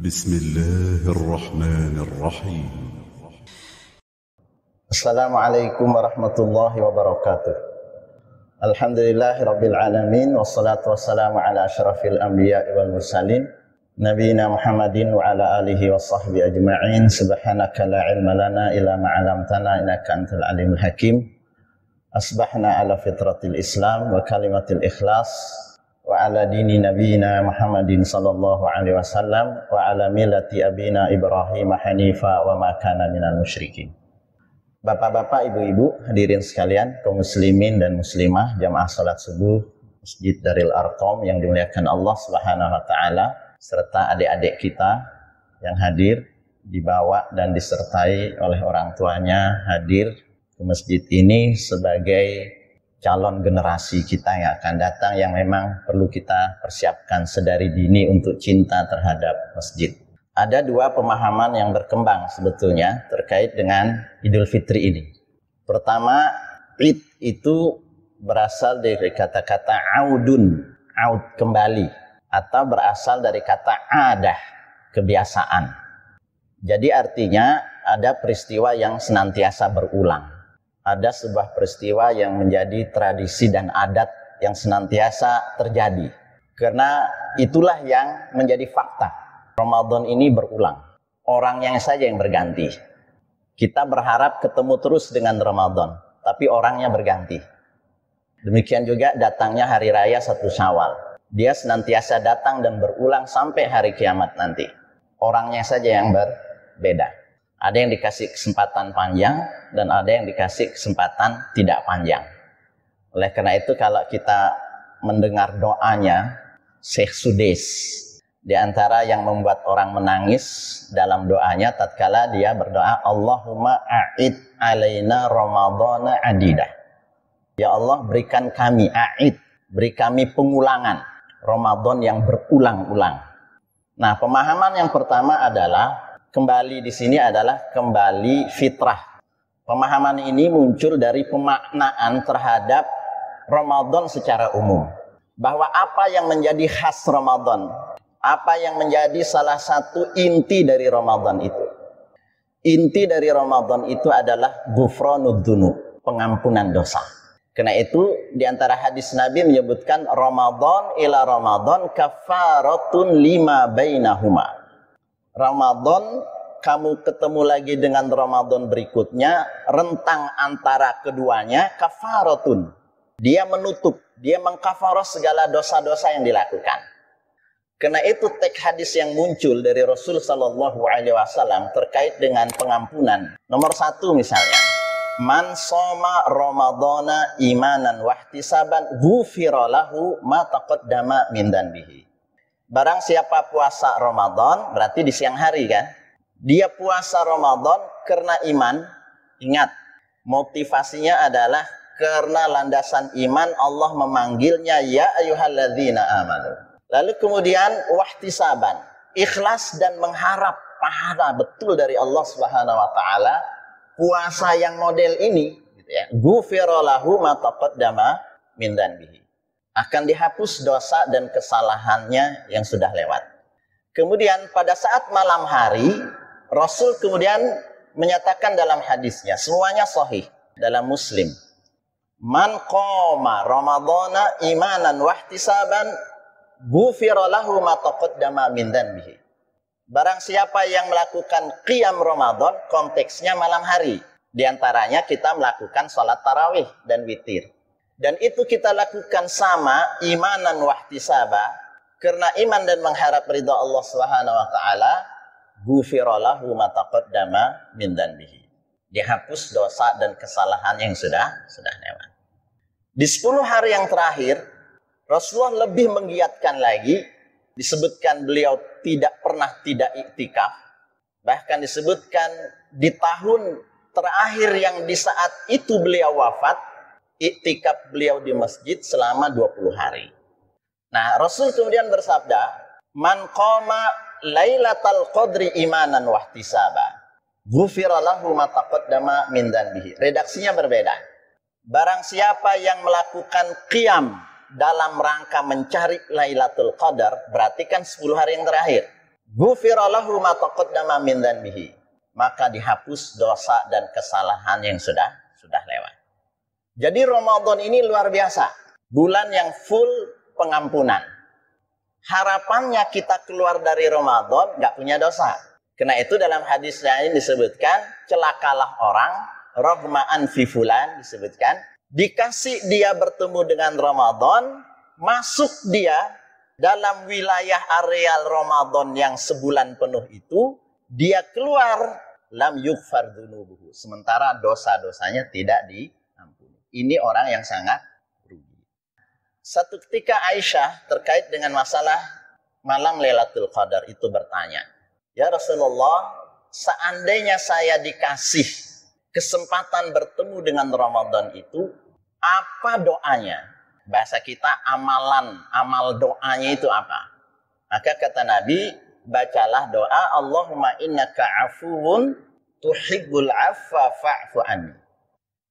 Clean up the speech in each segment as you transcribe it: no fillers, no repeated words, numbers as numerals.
بسم الله الرحمن الرحيم. Assalamualaikum warahmatullahi wabarakatuh. Alhamdulillahirabbil alamin wassalatu wassalamu ala asyrafil anbiya'i wal mursalin nabiyina Muhammadin wa ala alihi washabbihi ajma'in. Subhanaka la ilma lana illa ma 'allamtana innaka antal alimul hakim. Asbahna ala fitratil Islam wa kalimatil ikhlas wa ala dini nabiyina Muhammadin sallallahu alaihi wasallam wa ala millati abina Ibrahim hanifa wa ma kana minal musyrikin. Bapak-bapak, ibu-ibu, hadirin sekalian, kaum muslimin dan muslimah, jamaah salat subuh Masjid Darul Arqam yang dimuliakan Allah Subhanahu wa taala, serta adik-adik kita yang hadir, dibawa dan disertai oleh orang tuanya hadir ke masjid ini sebagai calon generasi kita yang akan datang, yang memang perlu kita persiapkan sedari dini untuk cinta terhadap masjid. Ada dua pemahaman yang berkembang sebetulnya terkait dengan Idul Fitri ini. Pertama, Id itu berasal dari kata-kata audun, aud kembali, atau berasal dari kata adah, kebiasaan. Jadi artinya ada peristiwa yang senantiasa berulang. Ada sebuah peristiwa yang menjadi tradisi dan adat yang senantiasa terjadi. Karena itulah yang menjadi fakta. Ramadan ini berulang. Orangnya saja yang berganti. Kita berharap ketemu terus dengan Ramadan, tapi orangnya berganti. Demikian juga datangnya hari raya 1 Syawal. Dia senantiasa datang dan berulang sampai hari kiamat nanti. Orangnya saja yang berbeda. Ada yang dikasih kesempatan panjang dan ada yang dikasih kesempatan tidak panjang. Oleh karena itu kalau kita mendengar doanya Syekh Sudais, di antara yang membuat orang menangis dalam doanya tatkala dia berdoa, Allahumma a'id alaina ramadhana adidah. Ya Allah, berikan kami a'id, beri kami pengulangan Ramadan yang berulang-ulang. Nah, pemahaman yang pertama adalah kembali di sini adalah kembali fitrah. Pemahaman ini muncul dari pemaknaan terhadap Ramadan secara umum. Bahwa apa yang menjadi khas Ramadan, apa yang menjadi salah satu inti dari Ramadan itu. Inti dari Ramadan itu adalah ghufranud dzunub, pengampunan dosa. Karena itu di antara hadis Nabi menyebutkan Ramadan ila Ramadan kafaratun lima bainahuma. Ramadan, kamu ketemu lagi dengan Ramadan berikutnya, rentang antara keduanya kafaratun. Dia menutup, dia mengkafarah segala dosa-dosa yang dilakukan. Karena itu teks hadis yang muncul dari Rasul sallallahu alaihi wasallam terkait dengan pengampunan. Nomor 1 misalnya, man shoma ramadhana imanan wahtisaban ghufira lahu ma taqaddama min dzanbihi. Barang siapa puasa Ramadan, berarti di siang hari kan? Dia puasa Ramadan karena iman. Ingat, motivasinya adalah karena landasan iman Allah memanggilnya ya ayyuhalladzina amanu. Lalu kemudian wahtisaban, ikhlas dan mengharap pahala betul dari Allah Subhanahu wa taala. Puasa yang model ini gitu ya. Ghufira lahu ma taqaddama min dzanbihi. Akan dihapus dosa dan kesalahannya yang sudah lewat. Kemudian pada saat malam hari, Rasul kemudian menyatakan dalam hadisnya, semuanya sahih dalam Muslim. Man qoma ramadhana imanan wahtisaban ghufira lahu ma taqaddama min dzanbihi. Barang siapa yang melakukan qiyam Ramadan, konteksnya malam hari. Di antaranya kita melakukan salat tarawih dan witir. Dan itu kita lakukan sama imanan wahtisaba, karena iman dan mengharap ridha Allah Subhanahu wa taala, ghufira lahu ma taqaddama min dzanbihi. Dihapus dosa dan kesalahan yang sudah lewat. Di 10 hari yang terakhir, Rasulullah lebih menggiatkan lagi, disebutkan beliau tidak pernah tidak iktikaf. Bahkan disebutkan di tahun terakhir yang di saat itu beliau wafat, iktikaf beliau di masjid selama 20 hari. Nah, Rasul kemudian bersabda, man qama lailatal qadri imanan wahtisaba, ghufira lahu ma taqaddama min dzanbihi. Redaksinya berbeda. Barang siapa yang melakukan qiyam dalam rangka mencari Lailatul Qadar, berarti kan 10 hari yang terakhir. Ghufira lahu ma taqaddama min dzanbihi. Maka dihapus dosa dan kesalahan yang sudah lewat. Jadi Ramadan ini luar biasa. Bulan yang full pengampunan. Harapannya kita keluar dari Ramadan nggak punya dosa. Karena itu dalam hadis lain disebutkan, celakalah orang, roghma'an fi fulan disebutkan, dikasih dia bertemu dengan Ramadan, masuk dia dalam wilayah areal Ramadan yang sebulan penuh itu, dia keluar, lam yughfar dzunubuhu. Sementara dosa-dosanya tidak diampuni. Ini orang yang sangat rugi. Satu ketika Aisyah terkait dengan masalah malam Lailatul Qadar itu bertanya, "Ya Rasulullah, seandainya saya dikasih kesempatan bertemu dengan Ramadan itu, apa doanya?" Bahasa kita amal doanya itu apa? Maka kata Nabi, bacalah doa, Allahumma innaka afuwun tuhibbul afwa fa'fu anni.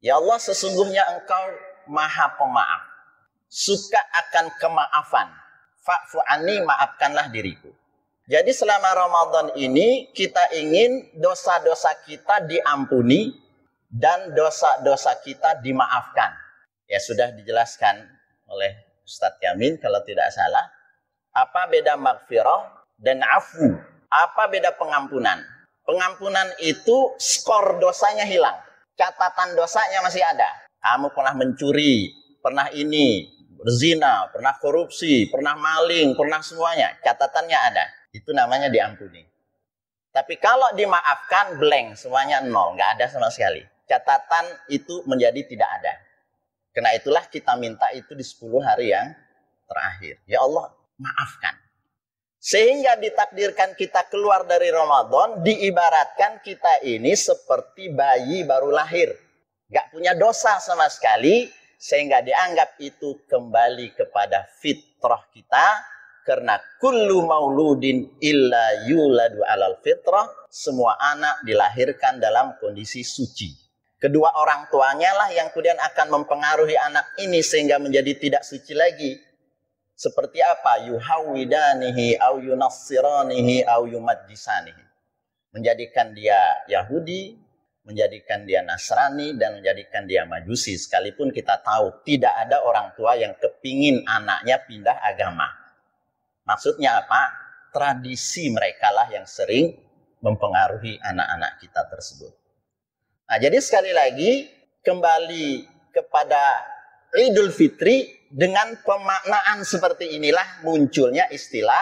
Ya Allah, sesungguhnya engkau maha pemaaf, suka akan kemaafan. Fa'fu anni, maafkanlah diriku. Jadi selama Ramadan ini kita ingin dosa-dosa kita diampuni dan dosa-dosa kita dimaafkan. Ya sudah dijelaskan oleh Ustadz Yamin kalau tidak salah. Apa beda maghfirah dan afu? Apa beda pengampunan? Pengampunan itu skor dosanya hilang. Catatan dosanya masih ada. Kamu pernah mencuri, pernah ini, berzina, pernah korupsi, pernah maling, pernah semuanya. Catatannya ada. Itu namanya diampuni. Tapi kalau dimaafkan, blank, semuanya nol. Nggak ada sama sekali. Catatan itu menjadi tidak ada. Karena itulah kita minta itu di 10 hari yang terakhir. Ya Allah, maafkan. Sehingga ditakdirkan kita keluar dari Ramadan, diibaratkan kita ini seperti bayi baru lahir. Gak punya dosa sama sekali, sehingga dianggap itu kembali kepada fitrah kita. Karena kullu mauludin illa yuladu alal fitrah, semua anak dilahirkan dalam kondisi suci. Kedua orang tuanya lah yang kemudian akan mempengaruhi anak ini sehingga menjadi tidak suci lagi. Seperti apa? Yuhawidanihi au yunassiranihi au yumajjisanihi. Menjadikan dia Yahudi, menjadikan dia Nasrani, dan menjadikan dia Majusi. Sekalipun kita tahu tidak ada orang tua yang kepingin anaknya pindah agama. Maksudnya apa? Tradisi mereka lah yang sering mempengaruhi anak-anak kita tersebut. Nah, jadi sekali lagi kembali kepada Idul Fitri. Dengan pemaknaan seperti inilah munculnya istilah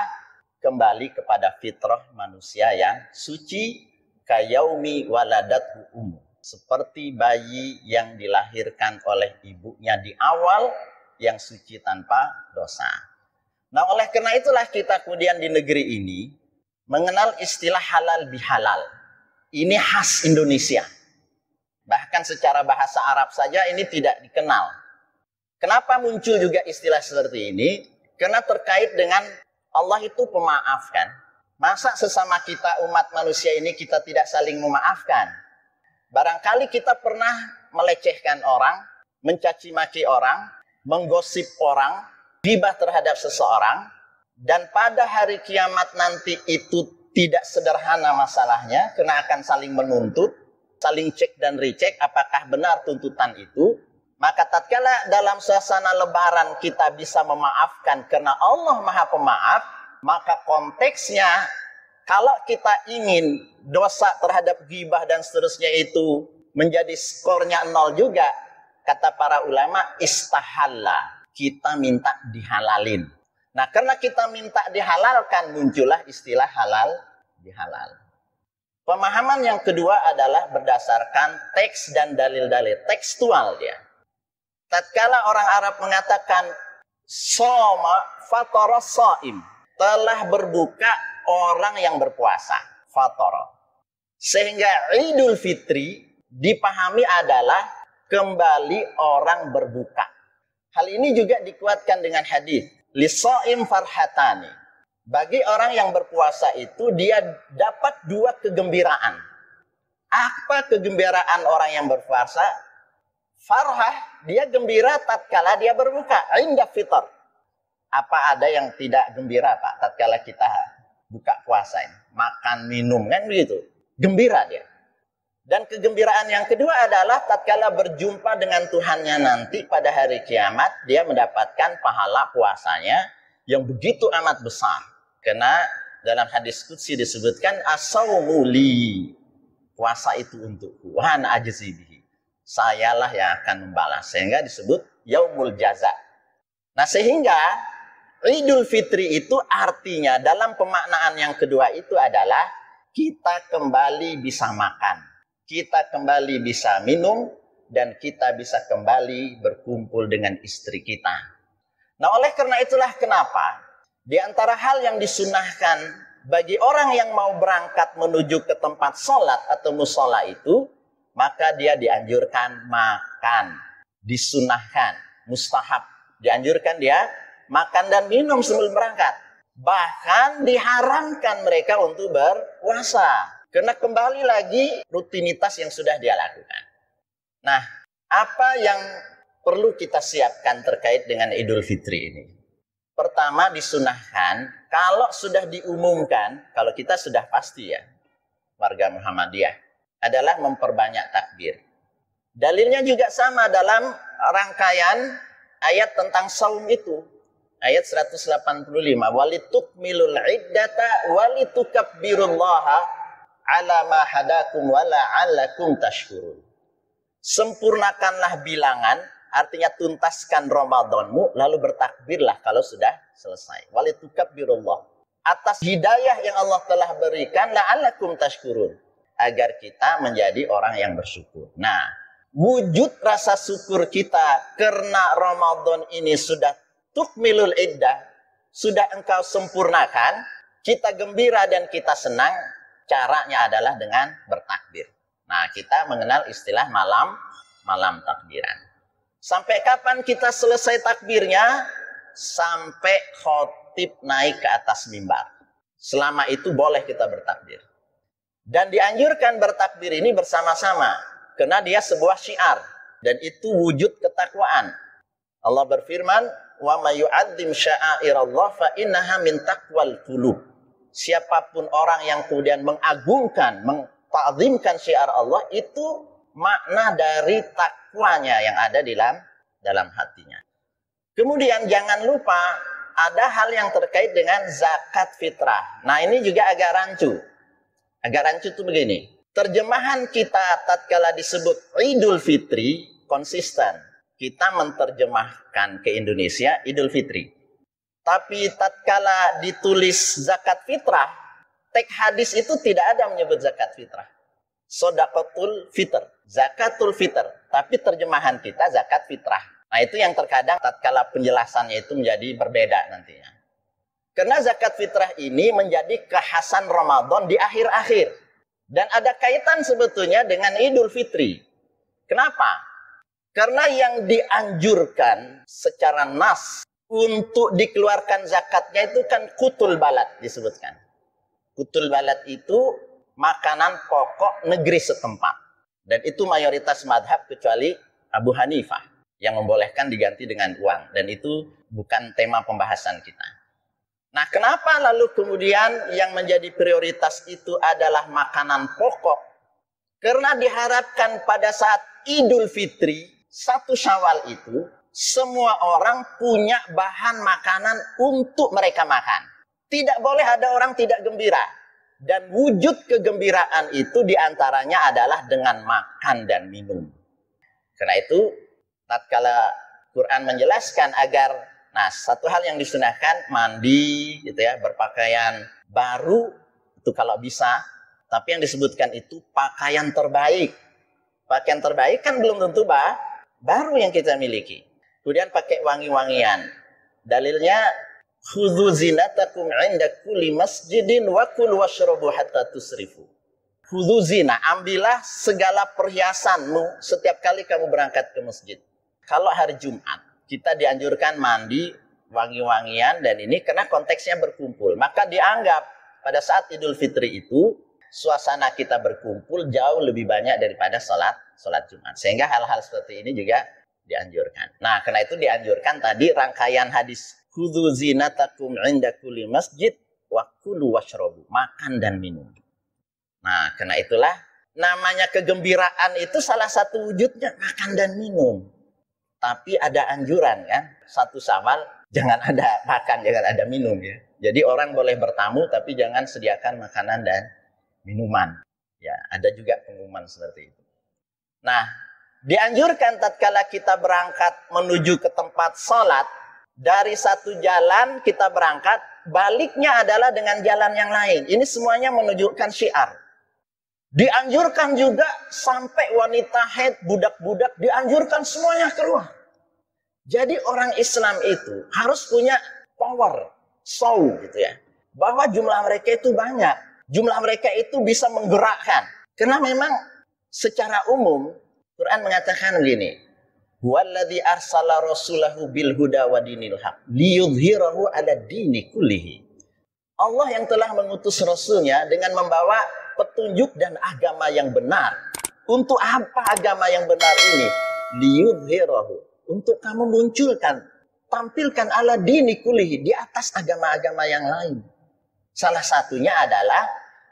kembali kepada fitrah manusia yang suci, kayaumi waladathu ummu, seperti bayi yang dilahirkan oleh ibunya di awal yang suci tanpa dosa. Nah, oleh karena itulah kita kemudian di negeri ini mengenal istilah halal bihalal. Ini khas Indonesia. Bahkan secara bahasa Arab saja ini tidak dikenal. Kenapa muncul juga istilah seperti ini? Karena terkait dengan Allah itu pemaaf kan. Masa sesama kita umat manusia ini kita tidak saling memaafkan? Barangkali kita pernah melecehkan orang, mencaci maki orang, menggosip orang, ghibah terhadap seseorang, dan pada hari kiamat nanti itu tidak sederhana masalahnya, karena akan saling menuntut, saling cek dan recheck apakah benar tuntutan itu. Maka tatkala dalam suasana lebaran kita bisa memaafkan karena Allah Maha Pemaaf, maka konteksnya kalau kita ingin dosa terhadap ghibah dan seterusnya itu menjadi skornya 0 juga, kata para ulama istahalla, kita minta dihalalin. Nah, karena kita minta dihalalkan muncullah istilah halal bihalal. Pemahaman yang kedua adalah berdasarkan teks dan dalil-dalil tekstual dia. Tatkala orang Arab mengatakan soma fatara shaim, telah berbuka orang yang berpuasa, fatara. Sehingga Idul Fitri dipahami adalah kembali orang berbuka. Hal ini juga dikuatkan dengan hadis lisaim farhatani. Bagi orang yang berpuasa itu dia dapat 2 kegembiraan. Apa kegembiraan orang yang berpuasa? Farhah, dia gembira tatkala dia berbuka, inda fitar. Apa ada yang tidak gembira Pak tatkala kita buka puasa ini, makan minum kan begitu, gembira dia. Dan kegembiraan yang kedua adalah tatkala berjumpa dengan Tuhannya nanti pada hari kiamat, dia mendapatkan pahala puasanya yang begitu amat besar. Karena dalam hadis qudsi disebutkan as-saumu li, puasa itu untukku, wa ana ajzi bihi, sayalah yang akan membalas, sehingga disebut yaumul jaza. Nah, sehingga Idul Fitri itu artinya dalam pemaknaan yang kedua itu adalah kita kembali bisa makan, kita kembali bisa minum, dan kita bisa kembali berkumpul dengan istri kita. Nah, oleh karena itulah kenapa di antara hal yang disunahkan bagi orang yang mau berangkat menuju ke tempat sholat atau musola itu, maka dia dianjurkan makan, disunahkan, mustahab, dianjurkan dia makan dan minum sebelum berangkat. Bahkan diharamkan mereka untuk berpuasa. Karena kembali lagi rutinitas yang sudah dia lakukan. Nah, apa yang perlu kita siapkan terkait dengan Idul Fitri ini? Pertama, disunahkan, kalau sudah diumumkan, kalau kita sudah pasti ya, warga Muhammadiyah, adalah memperbanyak takbir. Dalilnya juga sama dalam rangkaian ayat tentang saum itu. Ayat 185, walitukmilul iddata walitukabbirullaha ala ma hadakum wa la'allakum tashkurun. Sempurnakanlah bilangan, artinya tuntaskan Ramadanmu, lalu bertakbirlah kalau sudah selesai. Walitukabbirullaha, atas hidayah yang Allah telah berikan, la'allakum tashkurun, agar kita menjadi orang yang bersyukur. Nah, wujud rasa syukur kita karena Ramadan ini sudah tukmilul iddah, sudah engkau sempurnakan, kita gembira dan kita senang, caranya adalah dengan bertakbir. Nah, kita mengenal istilah malam takbiran. Sampai kapan kita selesai takbirnya? Sampai khotib naik ke atas mimbar. Selama itu boleh kita bertakbir. Dan dianjurkan bertakbir ini bersama-sama, karena dia sebuah syiar, dan itu wujud ketakwaan. Allah berfirman, wa may yu'azzim sya'airallah fa innaha min taqwal qulub. Siapapun orang yang kemudian mengagungkan, mengta'zimkan syiar Allah, itu makna dari takwanya yang ada di dalam hatinya. Kemudian jangan lupa ada hal yang terkait dengan zakat fitrah. Nah, ini juga agak rancu. Agak rancu itu begini. Terjemahan kita tatkala disebut Idul Fitri konsisten. Kita menerjemahkan ke Indonesia Idul Fitri. Tapi tatkala ditulis zakat fitrah, teks hadis itu tidak ada menyebut zakat fitrah. Shadaqatul fitr, zakatul fitr. Tapi terjemahan kita zakat fitrah. Nah, itu yang terkadang tatkala penjelasannya itu menjadi berbeda nantinya. Karena zakat fitrah ini menjadi kekhasan Ramadan di akhir-akhir. Dan ada kaitan sebetulnya dengan Idul Fitri. Kenapa? Karena yang dianjurkan secara nas untuk dikeluarkan zakatnya itu kan kutul balad disebutkan. Kutul balad itu makanan pokok negeri setempat. Dan itu mayoritas madhab kecuali Abu Hanifah yang membolehkan diganti dengan uang. Dan itu bukan tema pembahasan kita. Nah, kenapa lalu kemudian yang menjadi prioritas itu adalah makanan pokok? Karena diharapkan pada saat Idul Fitri, 1 Syawal itu, semua orang punya bahan makanan untuk mereka makan. Tidak boleh ada orang tidak gembira. Dan wujud kegembiraan itu diantaranya adalah dengan makan dan minum. Karena itu, tatkala Quran menjelaskan agar, nah, satu hal yang disunahkan, mandi, gitu ya, berpakaian baru, itu kalau bisa. Tapi yang disebutkan itu pakaian terbaik. Pakaian terbaik kan belum tentu baru yang kita miliki. Kemudian pakai wangi-wangian. Dalilnya, khudzu zinatakum 'inda kulli masjidin wa kulu washrabu hatta tusrifu. Khudzu zina, ambillah segala perhiasanmu setiap kali kamu berangkat ke masjid. Kalau hari Jumat, kita dianjurkan mandi, wangi-wangian, dan ini karena konteksnya berkumpul. Maka dianggap pada saat Idul Fitri itu, suasana kita berkumpul jauh lebih banyak daripada sholat Jumat. Sehingga hal-hal seperti ini juga dianjurkan. Nah, karena itu dianjurkan tadi rangkaian hadis khudzu zinatakum 'inda kulli masjid, wa kulu washrabu, makan dan minum. Nah, karena itulah namanya kegembiraan itu salah satu wujudnya makan dan minum. Tapi ada anjuran kan, 1 Syawal jangan ada makan, jangan ada minum ya. Jadi orang boleh bertamu tapi jangan sediakan makanan dan minuman. Ya, ada juga pengumuman seperti itu. Nah, dianjurkan tatkala kita berangkat menuju ke tempat sholat, dari satu jalan kita berangkat, baliknya adalah dengan jalan yang lain. Ini semuanya menunjukkan syiar. Dianjurkan juga sampai wanita haid, budak-budak, dianjurkan semuanya keluar. Jadi orang Islam itu harus punya power, show gitu ya. Bahwa jumlah mereka itu banyak. Jumlah mereka itu bisa menggerakkan. Karena memang secara umum, Quran mengatakan begini. Huwallazi arsala rasulahu bil huda wa dinil haq liyudhhirahu 'ala dini kullihi. Allah yang telah mengutus rasulnya dengan membawa petunjuk dan agama yang benar. Untuk apa agama yang benar ini? Liyudhhirahu, untuk kamu munculkan, tampilkan ala dini kullihi, di atas agama-agama yang lain. Salah satunya adalah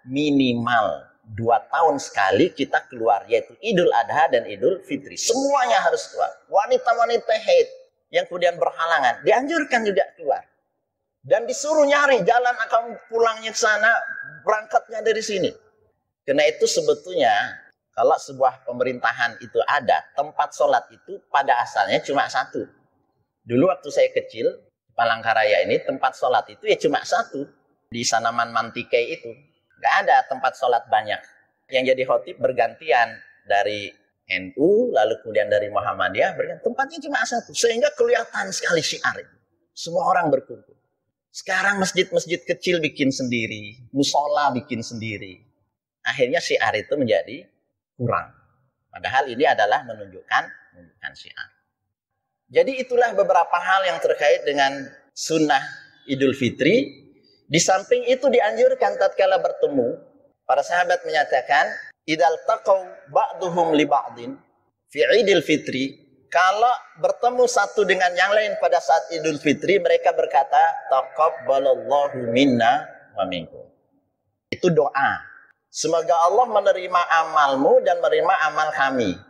minimal 2 tahun sekali kita keluar, yaitu Idul Adha dan Idul Fitri. Semuanya harus keluar. Wanita-wanita haid yang kemudian berhalangan dianjurkan juga keluar. Dan disuruh nyari jalan akan pulangnya ke sana, berangkatnya dari sini. Karena itu sebetulnya kalau sebuah pemerintahan itu ada, tempat sholat itu pada asalnya cuma 1. Dulu waktu saya kecil, Palangkaraya ini tempat sholat itu ya cuma 1. Di Sanaman Mantikai itu. Gak ada tempat sholat banyak. Yang jadi khotib bergantian dari NU, lalu kemudian dari Muhammadiyah, tempatnya cuma 1. Sehingga kelihatan sekali syiar itu. Semua orang berkumpul. Sekarang masjid-masjid kecil bikin sendiri, musola bikin sendiri. Akhirnya syiar itu menjadi kurang. Padahal ini adalah menunjukkan syiar. Jadi itulah beberapa hal yang terkait dengan sunnah Idul Fitri. Di samping itu dianjurkan tatkala bertemu, para sahabat menyatakan, idal taqaw ba'duhum li ba'din fi Idul Fitri, kalau bertemu satu dengan yang lain pada saat Idul Fitri, mereka berkata, taqabbalallahu minna wa minkum. Itu doa. Semoga Allah menerima amalmu dan menerima amal kami.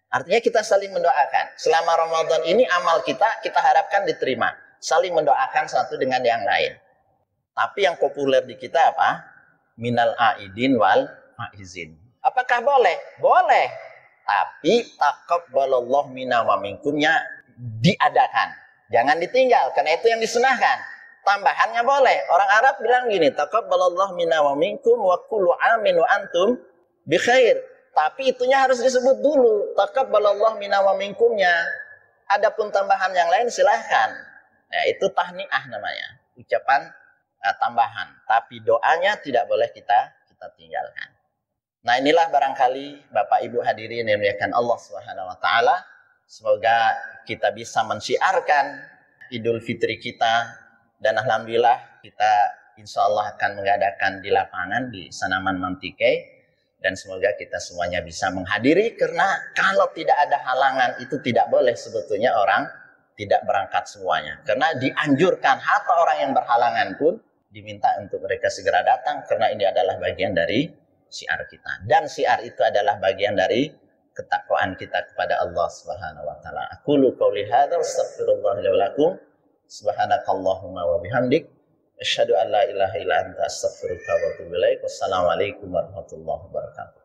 Artinya kita saling mendoakan. Selama Ramadan ini amal kita harapkan diterima. Saling mendoakan satu dengan yang lain. Tapi yang populer di kita apa? Minal aidin wal faizin. Apakah boleh? Boleh. Tapi taqabbalallahu minna wa minkumnya diadakan. Jangan ditinggal, karena itu yang disunahkan. Tambahannya boleh. Orang Arab bilang gini, taqabbalallahu minna wa minkum wa kullu amin wa antum bi khair. Tapi itunya harus disebut dulu. Taqabbalallahu minna wa minkumnya. Adapun tambahan yang lain silahkan. Ya, itu tahniah namanya. Ucapan tambahan, tapi doanya tidak boleh kita tinggalkan. Nah, inilah barangkali Bapak Ibu hadirin yang dimuliakan Allah Subhanahu wa taala, semoga kita bisa mensyiarkan Idul Fitri kita, dan alhamdulillah kita insya Allah akan mengadakan di lapangan di Sanaman Mantikai, dan semoga kita semuanya bisa menghadiri, karena kalau tidak ada halangan itu tidak boleh sebetulnya orang tidak berangkat semuanya, karena dianjurkan hatta orang yang berhalangan pun diminta untuk mereka segera datang, karena ini adalah bagian dari syiar kita. Dan syiar itu adalah bagian dari ketakwaan kita kepada Allah Subhanahu wa taala. Aqulu qouli hadza astaghfirullah li wa lakum. Subhanakallahumma wa bihamdik asyhadu an la ilaha illa anta astaghfiruka wa atubu ilaik. Wassalamualaikum warahmatullahi wabarakatuh.